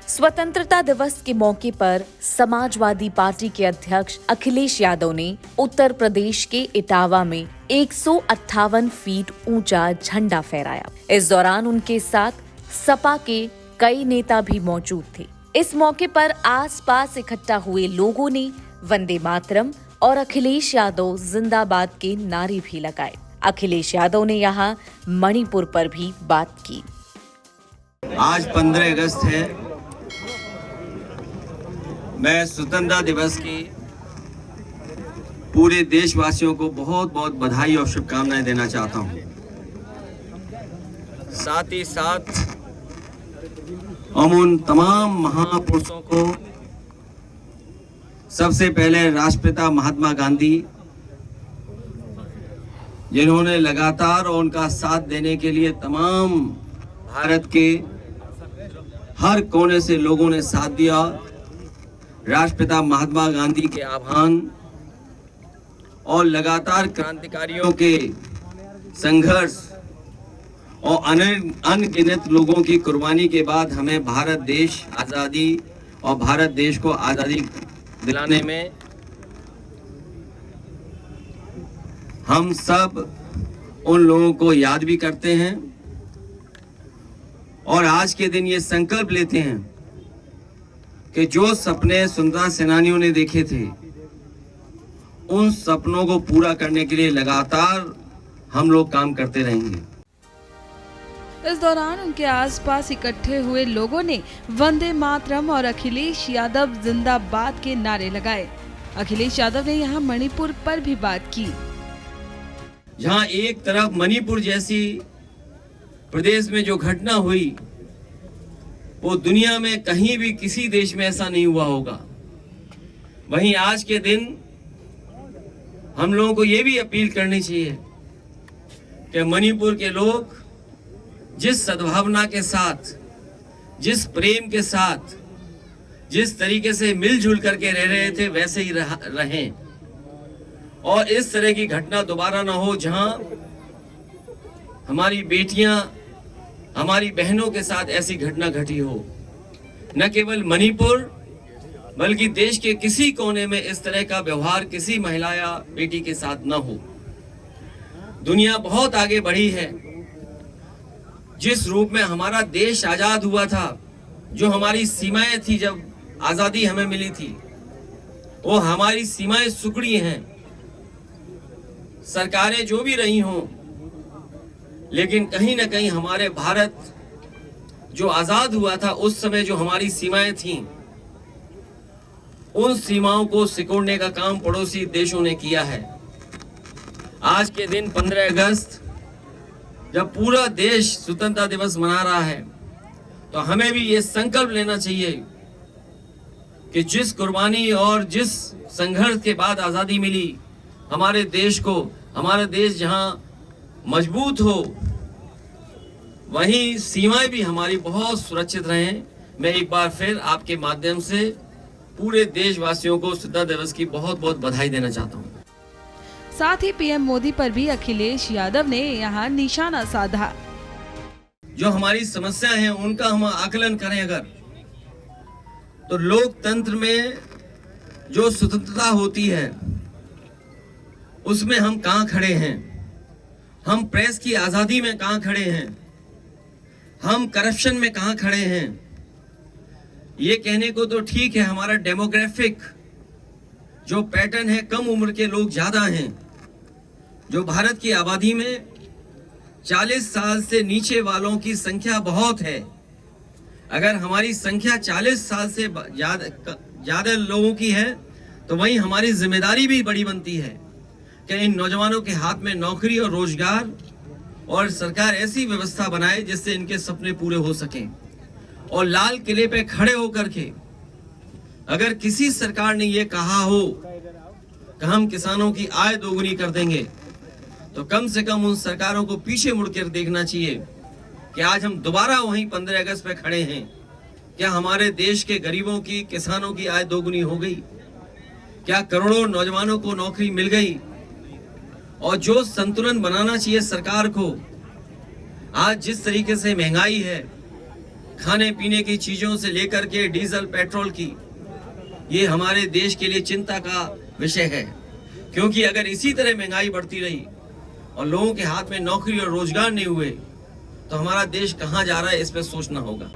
स्वतंत्रता दिवस के मौके पर समाजवादी पार्टी के अध्यक्ष अखिलेश यादव ने उत्तर प्रदेश के इटावा में 158 फीट ऊंचा झंडा फहराया। इस दौरान उनके साथ सपा के कई नेता भी मौजूद थे। इस मौके पर आसपास इकट्ठा हुए लोगों ने वंदे मातरम और अखिलेश यादव जिंदाबाद के नारे भी लगाए। अखिलेश यादव ने यहां मणिपुर पर भी बात की। आज 15 अगस्त है। मैं स्वतंत्रता दिवस की पूरे देशवासियों को बहुत बहुत बधाई और शुभकामनाएं देना चाहता हूं। साथ ही साथ हम उन तमाम महापुरुषों को, सबसे पहले राष्ट्रपिता महात्मा गांधी, जिन्होंने लगातार और उनका साथ देने के लिए तमाम भारत के हर कोने से लोगों ने साथ दिया। राष्ट्रपिता महात्मा गांधी के आह्वान और लगातार क्रांतिकारियों के संघर्ष और अनगिनत लोगों की कुर्बानी के बाद हमें भारत देश आज़ादी और भारत देश को आज़ादी दिलाने में हम सब उन लोगों को याद भी करते हैं और आज के दिन ये संकल्प लेते हैं कि जो सपने स्वतंत्रता सेनानियों ने देखे थे, उन सपनों को पूरा करने के लिए लगातार हम लोग काम करते रहेंगे। इस दौरान उनके आसपास इकट्ठे हुए लोगों ने वंदे मातरम और अखिलेश यादव जिंदाबाद के नारे लगाए। अखिलेश यादव ने यहां मणिपुर पर भी बात की। जहां एक तरफ मणिपुर जैसी प्रदेश में जो घटना हुई, वो दुनिया में कहीं भी किसी देश में ऐसा नहीं हुआ होगा। वहीं आज के दिन हम लोगों को ये भी अपील करनी चाहिए कि मणिपुर के लोग जिस सद्भावना के साथ, जिस प्रेम के साथ, जिस तरीके से मिलजुल करके रह रहे थे, वैसे ही रहें और इस तरह की घटना दोबारा ना हो जहां हमारी बेटियां, हमारी बहनों के साथ ऐसी घटना घटी हो। न केवल मणिपुर बल्कि देश के किसी कोने में इस तरह का व्यवहार किसी महिला या बेटी के साथ न हो। दुनिया बहुत आगे बढ़ी है। जिस रूप में हमारा देश आजाद हुआ था, जो हमारी सीमाएं थी जब आजादी हमें मिली थी, वो हमारी सीमाएं सुकड़ी हैं। सरकारें जो भी रही हों, लेकिन कहीं ना कहीं हमारे भारत जो आजाद हुआ था, उस समय जो हमारी सीमाएं थीं, उन सीमाओं को सिकोड़ने का काम पड़ोसी देशों ने किया है। आज के दिन 15 अगस्त जब पूरा देश स्वतंत्रता दिवस मना रहा है, तो हमें भी ये संकल्प लेना चाहिए कि जिस कुर्बानी और जिस संघर्ष के बाद आजादी मिली हमारे देश को, हमारा देश जहां मजबूत हो, वहीं सीमाएं भी हमारी बहुत सुरक्षित रहें। मैं एक बार फिर आपके माध्यम से पूरे देशवासियों को स्वतंत्रता दिवस की बहुत बहुत बधाई देना चाहता हूं। साथ ही पीएम मोदी पर भी अखिलेश यादव ने यहां निशाना साधा। जो हमारी समस्या है उनका हम आकलन करें अगर, तो लोकतंत्र में जो स्वतंत्रता होती है उसमें हम कहां खड़े हैं? हम प्रेस की आजादी में कहां खड़े हैं? हम करप्शन में कहां खड़े हैं? ये कहने को तो ठीक है, हमारा डेमोग्राफिक जो पैटर्न है, कम उम्र के लोग ज्यादा हैं। जो भारत की आबादी में 40 साल से नीचे वालों की संख्या बहुत है। अगर हमारी संख्या 40 साल से ज्यादा लोगों की है, तो वहीं हमारी जिम्मेदारी भी बड़ी बनती है कि इन नौजवानों के हाथ में नौकरी और रोजगार और सरकार ऐसी व्यवस्था बनाए जिससे इनके सपने पूरे हो सकें। और लाल किले पे खड़े होकर के अगर किसी सरकार ने ये कहा हो कि हम किसानों की आय दोगुनी कर देंगे, तो कम से कम उन सरकारों को पीछे मुड़कर देखना चाहिए कि आज हम दोबारा वहीं 15 अगस्त पे खड़े हैं। क्या हमारे देश के गरीबों की, किसानों की आय दोगुनी हो गई? क्या करोड़ों नौजवानों को नौकरी मिल गई? और जो संतुलन बनाना चाहिए सरकार को, आज जिस तरीके से महंगाई है, खाने पीने की चीजों से लेकर के डीजल पेट्रोल की, ये हमारे देश के लिए चिंता का विषय है। क्योंकि अगर इसी तरह महंगाई बढ़ती रही और लोगों के हाथ में नौकरी और रोजगार नहीं हुए तो हमारा देश कहां जा रहा है, इस पर सोचना होगा।